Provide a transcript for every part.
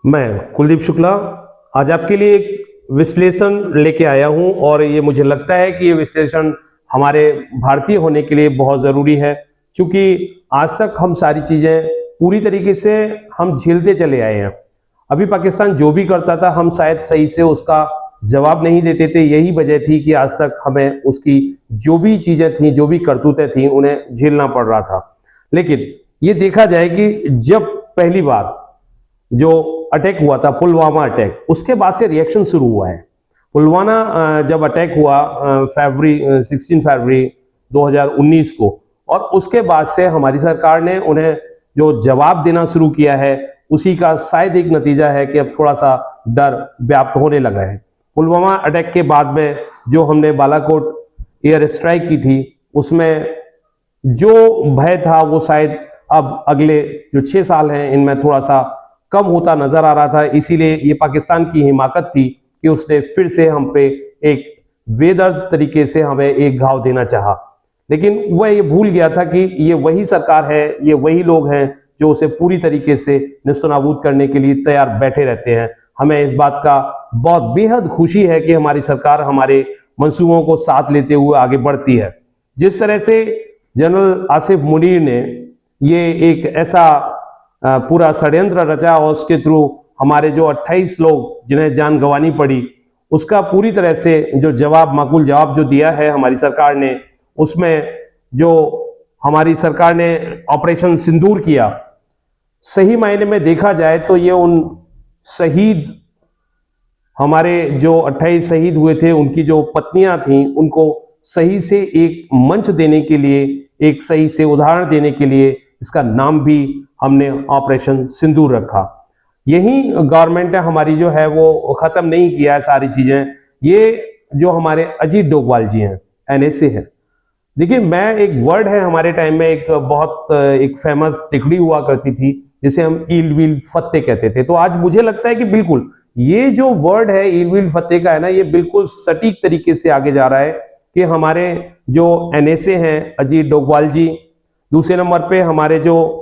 मैं कुलदीप शुक्ला आज आपके लिए एक विश्लेषण लेके आया हूं और ये मुझे लगता है कि ये विश्लेषण हमारे भारतीय होने के लिए बहुत ज़रूरी है, क्योंकि आज तक हम सारी चीज़ें पूरी तरीके से हम झेलते चले आए हैं। अभी पाकिस्तान जो भी करता था हम शायद सही से उसका जवाब नहीं देते थे। यही वजह थी कि आज तक हमें उसकी जो भी चीज़ें थी, जो भी करतूतें थी, उन्हें झेलना पड़ रहा था। लेकिन ये देखा जाए कि जब पहली बार जो अटैक हुआ था, पुलवामा अटैक, उसके बाद से रिएक्शन शुरू हुआ है। पुलवामा जब अटैक हुआ 16 फरवरी 2019 को, और उसके बाद से हमारी सरकार ने उन्हें जो जवाब देना शुरू किया है, उसी का शायद एक नतीजा है कि अब थोड़ा सा डर व्याप्त होने लगा है। पुलवामा अटैक के बाद में जो हमने बालाकोट एयर स्ट्राइक की थी, उसमें जो भय था वो शायद अब अगले जो 6 साल हैं इनमें थोड़ा सा कम होता नजर आ रहा था। इसीलिए ये पाकिस्तान की हिमाकत थी कि उसने फिर से हम पे एक बेदर्द तरीके से हमें एक घाव देना चाहा। लेकिन वह ये भूल गया था कि ये वही सरकार है, ये वही लोग हैं जो उसे पूरी तरीके से नेस्तनाबूद करने के लिए तैयार बैठे रहते हैं। हमें इस बात का बहुत बेहद खुशी है कि हमारी सरकार हमारे मंसूबों को साथ लेते हुए आगे बढ़ती है। जिस तरह से जनरल आसिफ मुनीर ने ये एक ऐसा पूरा षड्यंत्र रचा और उसके थ्रू हमारे जो 28 लोग जिन्हें जान गंवानी पड़ी, उसका पूरी तरह से जो जवाब, माकूल जवाब जो दिया है हमारी सरकार ने, उसमें जो हमारी सरकार ने ऑपरेशन सिंदूर किया, सही मायने में देखा जाए तो ये उन शहीद, हमारे जो 28 शहीद हुए थे, उनकी जो पत्नियां थीं, उनको सही से एक मंच देने के लिए, एक सही से उदाहरण देने के लिए इसका नाम भी हमने ऑपरेशन सिंदूर रखा। यही गवर्नमेंट हमारी जो है वो खत्म नहीं किया है सारी चीजें। ये जो हमारे अजीत डोभाल जी हैं, एनएसए है। देखिए, मैं एक वर्ड है हमारे टाइम में एक बहुत एक फेमस तिकड़ी हुआ करती थी जिसे हम ईल वील फत्ते कहते थे। तो आज मुझे लगता है कि बिल्कुल ये जो वर्ड है ईल वील फत्ते का है ना, ये बिल्कुल सटीक तरीके से आगे जा रहा है कि हमारे जो एनएसए हैं अजीत डोभाल जी, दूसरे नंबर पे हमारे जो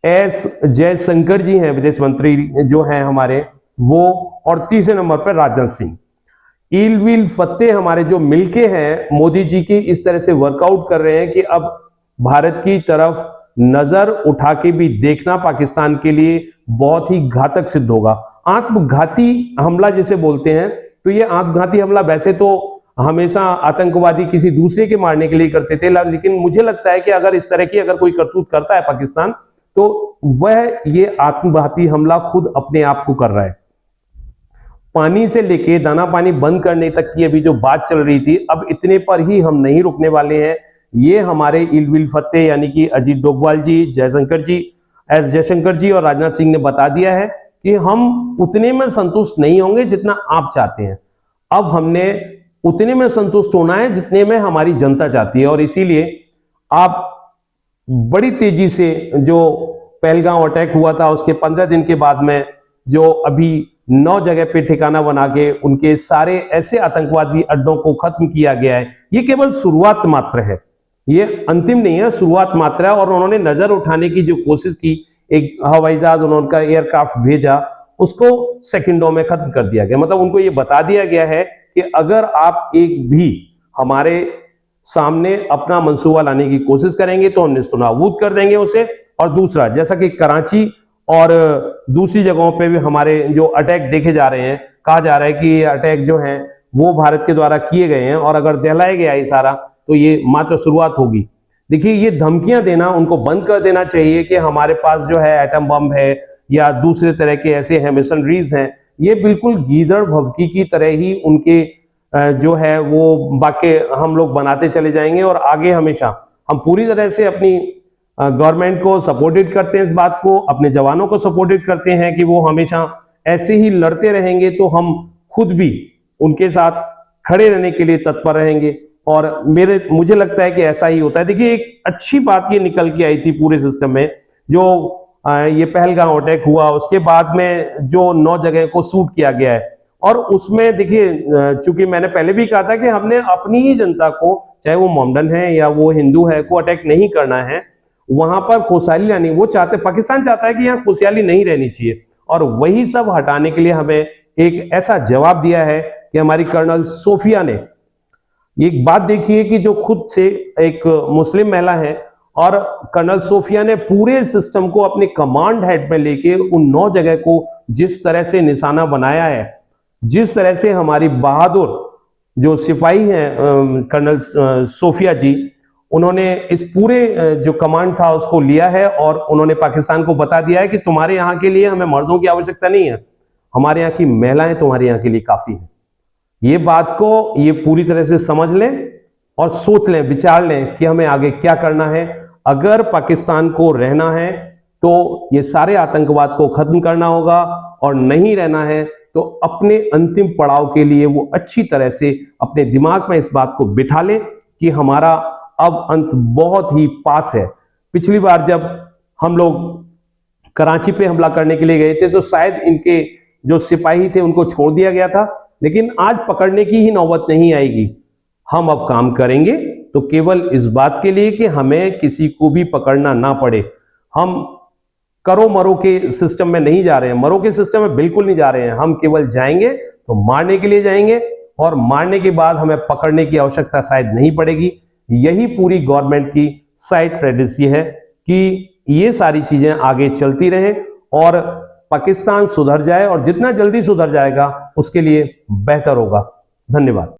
एस जयशंकर जी हैं विदेश मंत्री जो हैं हमारे वो, और तीसरे नंबर पर राजनाथ सिंह। ईल वील फत्ते हमारे जो मिलके हैं मोदी जी की इस तरह से वर्कआउट कर रहे हैं कि अब भारत की तरफ नजर उठा के भी देखना पाकिस्तान के लिए बहुत ही घातक सिद्ध होगा। आत्मघाती हमला जिसे बोलते हैं, तो ये आत्मघाती हमला वैसे तो हमेशा आतंकवादी किसी दूसरे के मारने के लिए करते थे, लेकिन मुझे लगता है कि अगर इस तरह की अगर कोई करतूत करता है पाकिस्तान, तो वह ये आत्मघाती हमला खुद अपने आप को कर रहा है। पानी से लेके दाना पानी बंद करने तक की अभी जो बात चल रही थी, अब इतने पर ही हम नहीं रुकने वाले हैं। ये हमारे ईल वील फत्ते यानी कि अजीत डोभाल जी, जयशंकर जी, एस जयशंकर जी और राजनाथ सिंह ने बता दिया है कि हम उतने में संतुष्ट नहीं होंगे जितना आप चाहते हैं। अब हमने उतने में संतुष्ट होना है जितने में हमारी जनता चाहती है, और इसीलिए आप बड़ी तेजी से जो पहलगांव अटैक हुआ था उसके 15 दिन के बाद में जो अभी 9 जगह पे ठिकाना बना के उनके सारे ऐसे आतंकवादी अड्डों को खत्म किया गया है, ये केवल शुरुआत मात्र है, ये अंतिम नहीं है, शुरुआत मात्र है। और उन्होंने नजर उठाने की जो कोशिश की, एक हवाई जहाज उन्होंने एयरक्राफ्ट भेजा, उसको सेकंडों में खत्म कर दिया गया। मतलब उनको ये बता दिया गया है कि अगर आप एक भी हमारे सामने अपना मंसूबा लाने की कोशिश करेंगे तो हम नेस्तनाबूद कर देंगे उसे। और दूसरा, जैसा कि कराची और दूसरी जगहों पे भी हमारे जो अटैक देखे जा रहे हैं, कहा जा रहा है कि ये अटैक जो हैं वो भारत के द्वारा किए गए हैं, और अगर दहलाया गया ये सारा तो ये मात्र शुरुआत होगी। देखिए, ये धमकियां देना उनको बंद कर देना चाहिए कि हमारे पास जो है एटम बम है या दूसरे तरह के ऐसे हैं मिशनरीज हैं। ये बिल्कुल गीदड़ भभकी की तरह ही उनके जो है वो वाक्य हम लोग बनाते चले जाएंगे, और आगे हमेशा हम पूरी तरह से अपनी गवर्नमेंट को सपोर्टेड करते हैं, इस बात को अपने जवानों को सपोर्टेड करते हैं कि वो हमेशा ऐसे ही लड़ते रहेंगे, तो हम खुद भी उनके साथ खड़े रहने के लिए तत्पर रहेंगे। और मुझे लगता है कि ऐसा ही होता है। देखिए, एक अच्छी बात ये निकल के आई थी पूरे सिस्टम में, जो ये पहलगांव अटैक हुआ उसके बाद में जो 9 जगह को शूट किया गया है, और उसमें देखिए, चूंकि मैंने पहले भी कहा था कि हमने अपनी ही जनता को, चाहे वो मोमडन है या वो हिंदू है, को अटैक नहीं करना है, वहां पर खुशहाली लानी। वो चाहते, पाकिस्तान चाहता है कि यहाँ खुशहाली नहीं रहनी चाहिए, और वही सब हटाने के लिए हमें एक ऐसा जवाब दिया है कि हमारी कर्नल सोफिया ने। एक बात देखिए कि जो खुद से एक मुस्लिम महिला है और कर्नल सोफिया ने पूरे सिस्टम को अपने कमांड हेड में लेके उन 9 जगह को जिस तरह से निशाना बनाया है, जिस तरह से हमारी बहादुर जो सिपाही हैं कर्नल सोफिया जी, उन्होंने इस पूरे जो कमांड था उसको लिया है और उन्होंने पाकिस्तान को बता दिया है कि तुम्हारे यहाँ के लिए हमें मर्दों की आवश्यकता नहीं है, हमारे यहाँ की महिलाएं तुम्हारे यहाँ के लिए काफी है। ये बात को ये पूरी तरह से समझ लें और सोच लें, विचार लें कि हमें आगे क्या करना है। अगर पाकिस्तान को रहना है तो ये सारे आतंकवाद को खत्म करना होगा और नहीं रहना है तो अपने अंतिम पड़ाव के लिए वो अच्छी तरह से अपने दिमाग में इस बात को बिठा ले कि हमारा अब अंत बहुत ही पास है। पिछली बार जब हम लोग कराची पे हमला करने के लिए गए थे तो शायद इनके जो सिपाही थे उनको छोड़ दिया गया था, लेकिन आज पकड़ने की ही नौबत नहीं आएगी। हम अब काम करेंगे तो केवल इस बात के लिए कि हमें किसी को भी पकड़ना ना पड़े। हम करो मरो के सिस्टम में नहीं जा रहे हैं, मरो के सिस्टम में बिल्कुल नहीं जा रहे हैं। हम केवल जाएंगे तो मारने के लिए जाएंगे और मारने के बाद हमें पकड़ने की आवश्यकता शायद नहीं पड़ेगी। यही पूरी गवर्नमेंट की साइड स्ट्रेटेजी है कि ये सारी चीजें आगे चलती रहें और पाकिस्तान सुधर जाए और जितना जल्दी सुधर जाएगा उसके लिए बेहतर होगा। धन्यवाद।